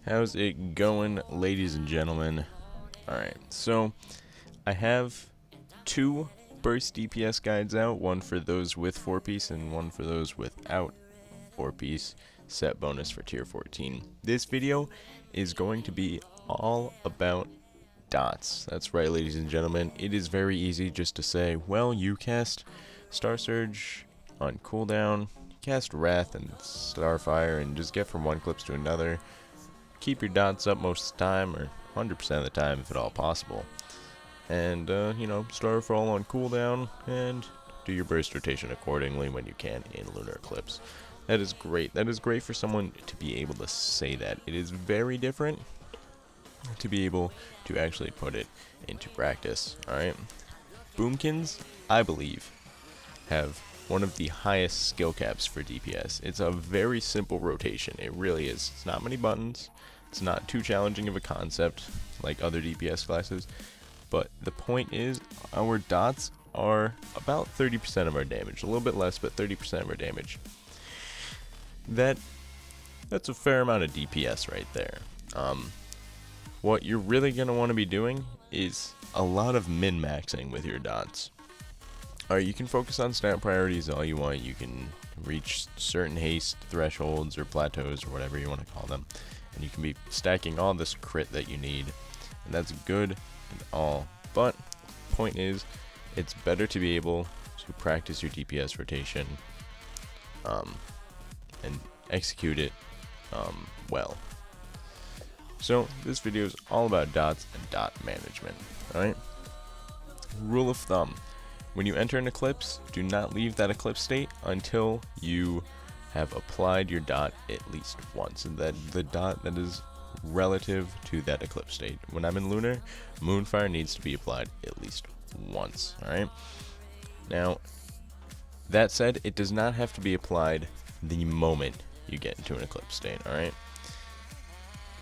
How's it going, ladies and gentlemen? Alright, so I have two burst DPS guides out, one for those with 4-piece and one for those without 4-piece set bonus for tier 14. This video is going to be all about dots. That's right, ladies and gentlemen. It is very easy just to say, well, you cast Starsurge on cooldown, cast Wrath and Starfire, and just get from one eclipse to another. Keep your dots up most of the time, or 100% of the time if at all possible. And, Starfall on cooldown, and do your burst rotation accordingly when you can in Lunar Eclipse. That is great. That is great for someone to be able to say that. It is very different to be able to actually put it into practice. Alright? Boomkins, I believe, have one of the highest skill caps for DPS. It's a very simple rotation. It really is. It's not many buttons. It's not too challenging of a concept like other DPS classes. But the point is, our dots are about 30% of our damage. A little bit less, but 30% of our damage. That's a fair amount of DPS right there. What you're really going to want to be doing is a lot of min-maxing with your dots. Alright, you can focus on stat priorities all you want. You can reach certain haste thresholds or plateaus or whatever you want to call them. And you can be stacking all this crit that you need. And that's good and all. But the point is, it's better to be able to practice your DPS rotation and execute it well. So this video is all about dots and dot management. Alright? Rule of thumb. When you enter an eclipse, do not leave that eclipse state until you have applied your dot at least once. And that the dot that is relative to that eclipse state. When I'm in Lunar, moonfire needs to be applied at least once. Alright? Now, that said, it does not have to be applied the moment you get into an eclipse state. Alright?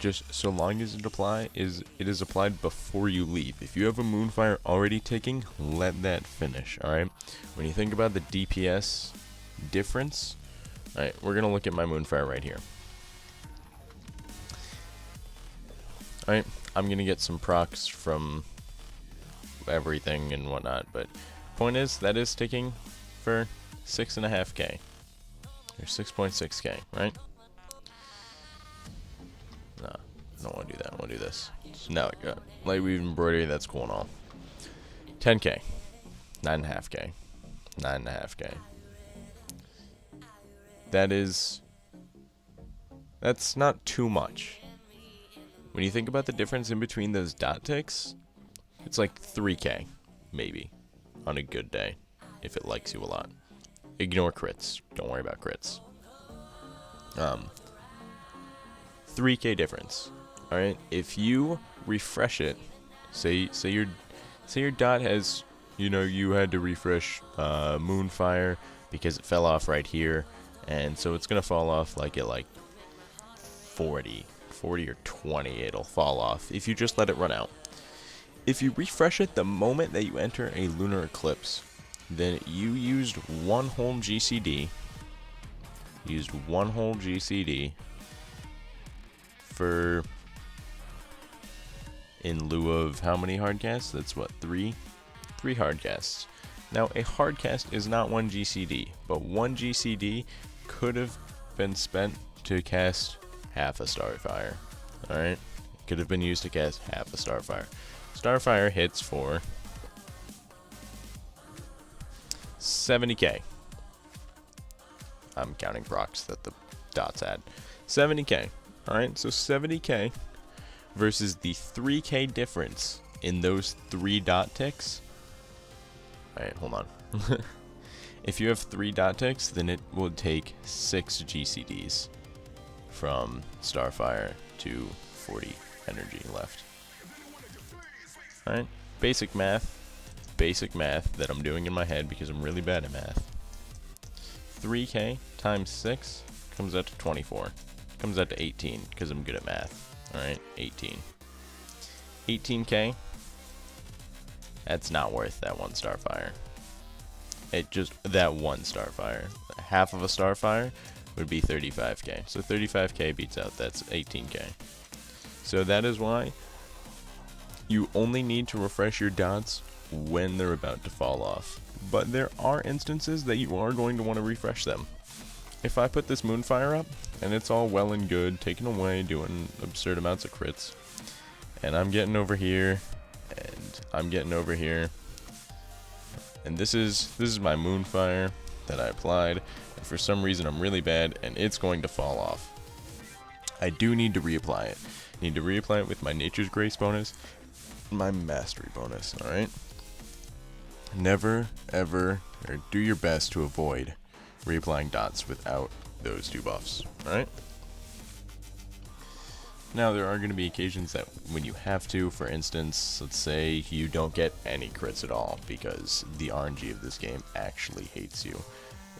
Just so long as it is applied before you leave. If you have a moonfire already ticking, let that finish. Alright? When you think about the DPS difference, alright, we're gonna look at my moonfire right here. Alright, I'm gonna get some procs from everything and whatnot, but point is, that is ticking for 6.5k. Or 6.6k, right? No, I don't want to do that. I want to do this. So now I got light weave embroidery. That's cool and all. 10k, 9.5k, 9.5k. That's not too much. When you think about the difference in between those dot ticks, it's like 3k, maybe, on a good day, if it likes you a lot. Ignore crits. Don't worry about crits. 3k difference. Alright, if you refresh it, say your dot has, you had to refresh moonfire because it fell off right here, and so it's gonna fall off like at 40 or 20. It'll fall off if you just let it run out. If you refresh it the moment that you enter a lunar eclipse, then you used one whole GCD. For in lieu of how many hard casts? That's what, 3 hard casts. Now a hard cast is not one GCD, but one GCD could have been spent to cast half a Starfire. Alright? Could have been used to cast half a Starfire. Starfire hits for 70k. I'm counting procs that the dots had. 70k. Alright, so 70k versus the 3k difference in those 3 dot ticks. Alright, hold on. If you have 3 dot ticks, then it will take 6 GCDs from Starfire to 40 energy left. Alright, basic math that I'm doing in my head because I'm really bad at math. 3k times 6 comes out to 24. Comes out to 18 because I'm good at math. Alright, 18. 18k. That's not worth that one Starfire. That one Starfire. Half of a Starfire would be 35k. So 35k beats out that's 18k. So that is why you only need to refresh your dots when they're about to fall off. But there are instances that you are going to want to refresh them. If I put this moonfire up, and it's all well and good, taken away, doing absurd amounts of crits, and I'm getting over here, and I'm getting over here, and this is my moonfire that I applied, and for some reason I'm really bad, and it's going to fall off. I do need to reapply it. I need to reapply it with my Nature's Grace bonus, my Mastery bonus, alright? Never, ever, or do your best to avoid reapplying dots without those two buffs, alright? Now, there are going to be occasions that when you have to, for instance, let's say you don't get any crits at all because the RNG of this game actually hates you.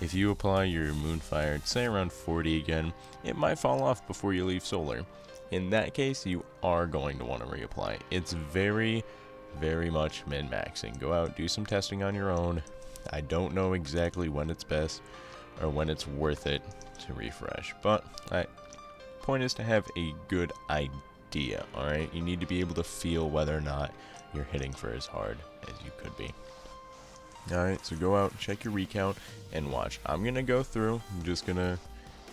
If you apply your moonfire, say around 40 again, it might fall off before you leave solar. In that case, you are going to want to reapply. It's very, very much min-maxing. Go out, do some testing on your own. I don't know exactly when it's best or when it's worth it to refresh, but point is to have a good idea, alright? You need to be able to feel whether or not you're hitting for as hard as you could be. Alright, so go out, check your recount, and watch. I'm just gonna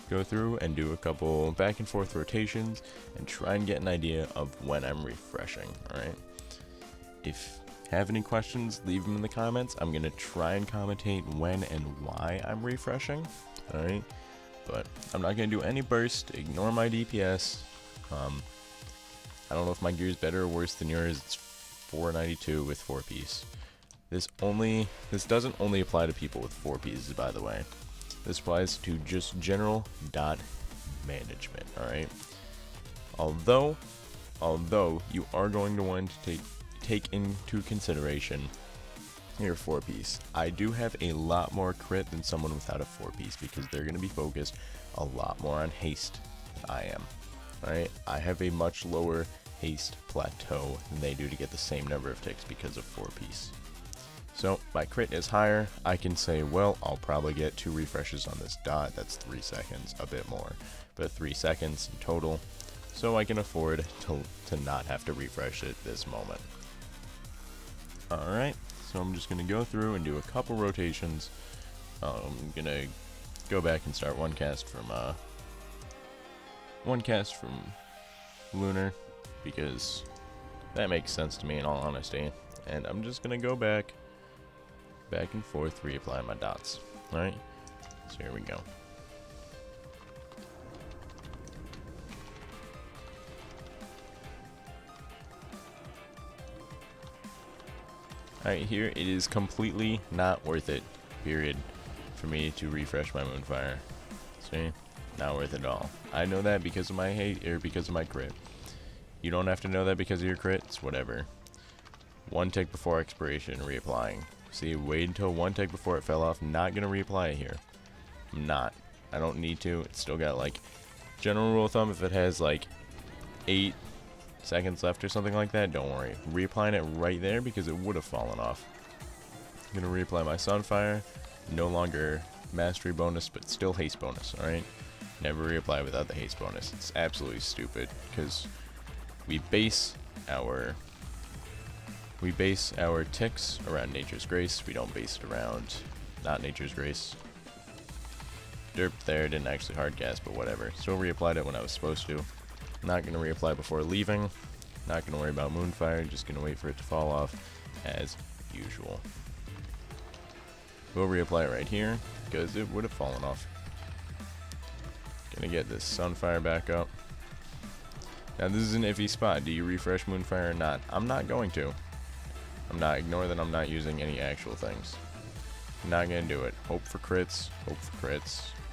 go through and do a couple back and forth rotations and try and get an idea of when I'm refreshing, alright? If you have any questions, leave them in the comments. I'm gonna try and commentate when and why I'm refreshing, alright? But I'm not going to do any burst, ignore my DPS. I don't know if my gear is better or worse than yours. It's 492 with 4 piece. This doesn't only apply to people with 4 pieces, by the way. This applies to just general dot management, alright? Although you are going to want to take into consideration your 4 piece. I do have a lot more crit than someone without a 4 piece because they're going to be focused a lot more on haste than I am. Alright, I have a much lower haste plateau than they do to get the same number of ticks because of 4 piece. So my crit is higher. I can say, well, I'll probably get 2 refreshes on this dot. That's 3 seconds, a bit more, but 3 seconds in total. So I can afford to not have to refresh it this moment. Alright. So I'm just going to go through and do a couple rotations. I'm going to go back and start one cast from Lunar because that makes sense to me in all honesty. And I'm just going to go back and forth, reapply my dots. Alright, so here we go. Alright, here it is completely not worth it, period, for me to refresh my moonfire. See? Not worth it at all. I know that because of my hate, or because of my crit. You don't have to know that because of your crit, it's whatever. 1 tick before expiration, reapplying. See, wait until 1 tick before it fell off, not gonna reapply it here. I'm not. I don't need to, it's still got like, general rule of thumb, if it has like 8 seconds left or something like that, don't worry. Reapplying it right there because it would have fallen off. I'm gonna reapply my sunfire. No longer mastery bonus, but still haste bonus, alright? Never reapply without the haste bonus. It's absolutely stupid because we base our ticks around Nature's Grace. We don't base it around not Nature's Grace. Derp there, didn't actually hardcast, but whatever. Still reapplied it when I was supposed to. Not going to reapply before leaving. Not going to worry about moonfire. Just going to wait for it to fall off as usual. We'll reapply it right here because it would have fallen off. Going to get this sunfire back up. Now this is an iffy spot. Do you refresh moonfire or not? I'm not going to. Ignore that I'm not using any actual things. I'm not going to do it. Hope for crits.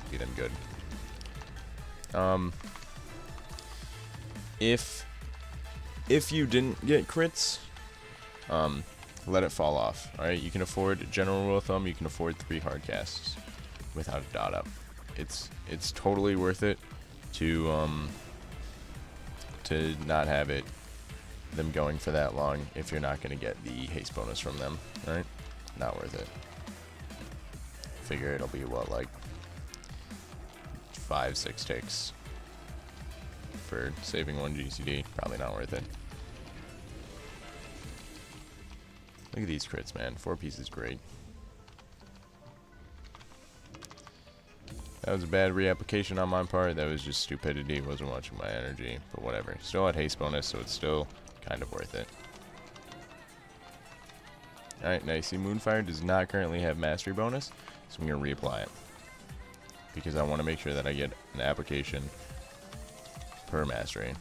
Be them good. If you didn't get crits, let it fall off. Alright, you can afford, general rule of thumb, you can afford 3 hard casts without a dot up. It's totally worth it to not have them going for that long if you're not going to get the haste bonus from them. Alright, not worth it. Figure it'll be what, like 5-6 ticks. for saving 1 GCD. Probably not worth it. Look at these crits, man. 4-piece is great. That was a bad reapplication on my part. That was just stupidity. Wasn't watching my energy, but whatever. Still had haste bonus, so it's still kind of worth it. Alright, nice. See, Moonfire does not currently have mastery bonus, so I'm going to reapply it. Because I want to make sure that I get an application per mastery.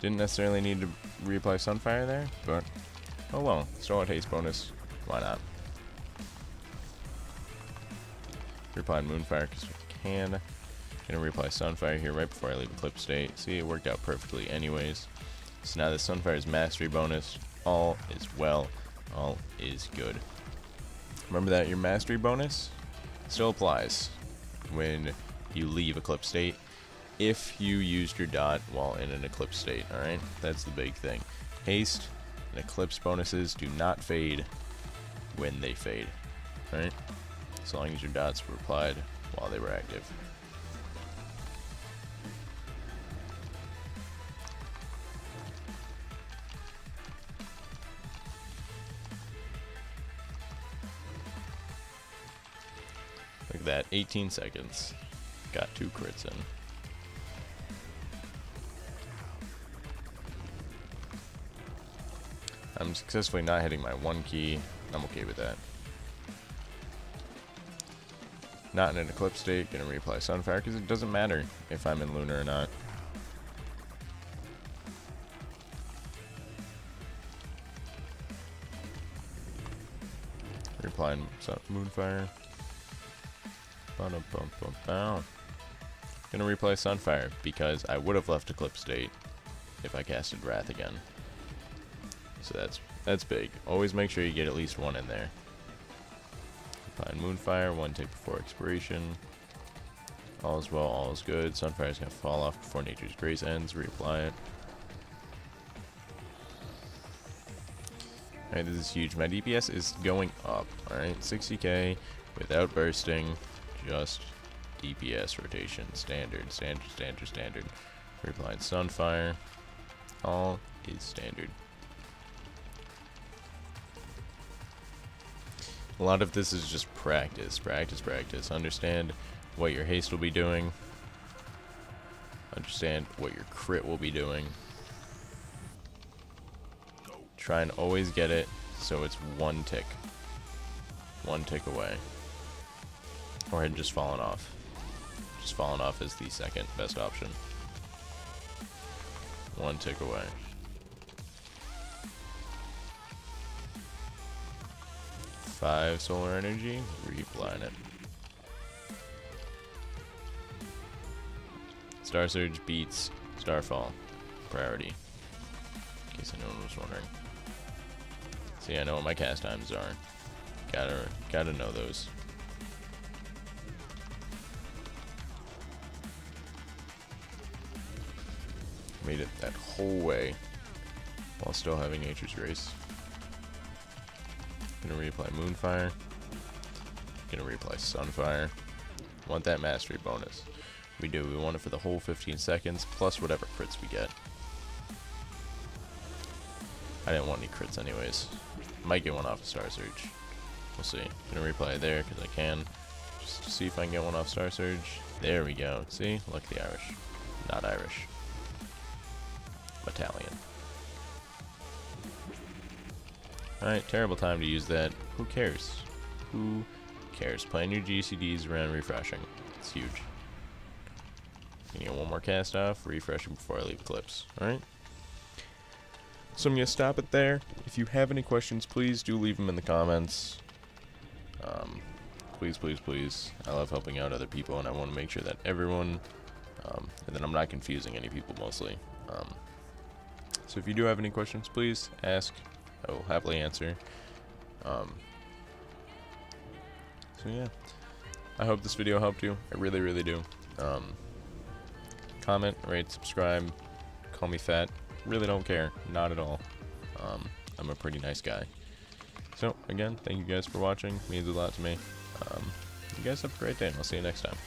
Didn't necessarily need to reapply Sunfire there, but oh well. Still had haste bonus. Why not? Reapply Moonfire because we can. Gonna reapply Sunfire here right before I leave Eclipse state. See, it worked out perfectly anyways. So now that Sunfire's mastery bonus, all is well. All is good. Remember that your mastery bonus still applies when you leave Eclipse state if you used your DoT while in an Eclipse state, alright? That's the big thing. Haste and Eclipse bonuses do not fade when they fade, alright? As long as your DoTs were applied while they were active. Look at that, 18 seconds. Got 2 crits in. I'm successfully not hitting my 1 key. I'm okay with that. Not in an Eclipse state, gonna reapply Sunfire because it doesn't matter if I'm in Lunar or not. Reapplying Moonfire. Gonna replay Sunfire because I would have left Eclipse state if I casted Wrath again. So that's big. Always make sure you get at least 1 in there. Find Moonfire, 1 tick before expiration. All is well, all is good. Sunfire's gonna fall off before Nature's Grace ends. Reapply it. Alright, this is huge. My DPS is going up. Alright, 60k without bursting. Just DPS rotation. Standard. Reapplying Sunfire. All is standard. A lot of this is just practice. Understand what your haste will be doing. Understand what your crit will be doing. Try and always get it so it's 1 tick. 1 tick away. Or had just fallen off. Just fallen off is the second best option. 1 tick away. 5 solar energy, reapplying it. Starsurge beats Starfall. Priority. In case anyone was wondering. See, I know what my cast times are. Gotta know those. Made it that whole way while still having Nature's Grace. Gonna reapply Moonfire. Gonna reapply Sunfire. Want that mastery bonus. We do. We want it for the whole 15 seconds plus whatever crits we get. I didn't want any crits anyways. Might get one off of Starsurge. We'll see. Gonna replay there because I can. Just to see if I can get one off Starsurge. There we go. See? Lucky Irish. Not Irish. Italian. Alright, terrible time to use that. Who cares? Who cares? Plan your GCDs around refreshing. It's huge. Can get one more cast off, refreshing before I leave Eclipse. Alright? So I'm going to stop it there. If you have any questions, please do leave them in the comments. Please. I love helping out other people, and I want to make sure that everyone, and that I'm not confusing any people mostly. So if you do have any questions, please ask. I will happily answer. So yeah, I hope this video helped you. I really do. Comment, rate, subscribe, call me fat. Really don't care. Not at all. I'm a pretty nice guy. So again, thank you guys for watching. It means a lot to me. You guys have a great day, and I'll see you next time.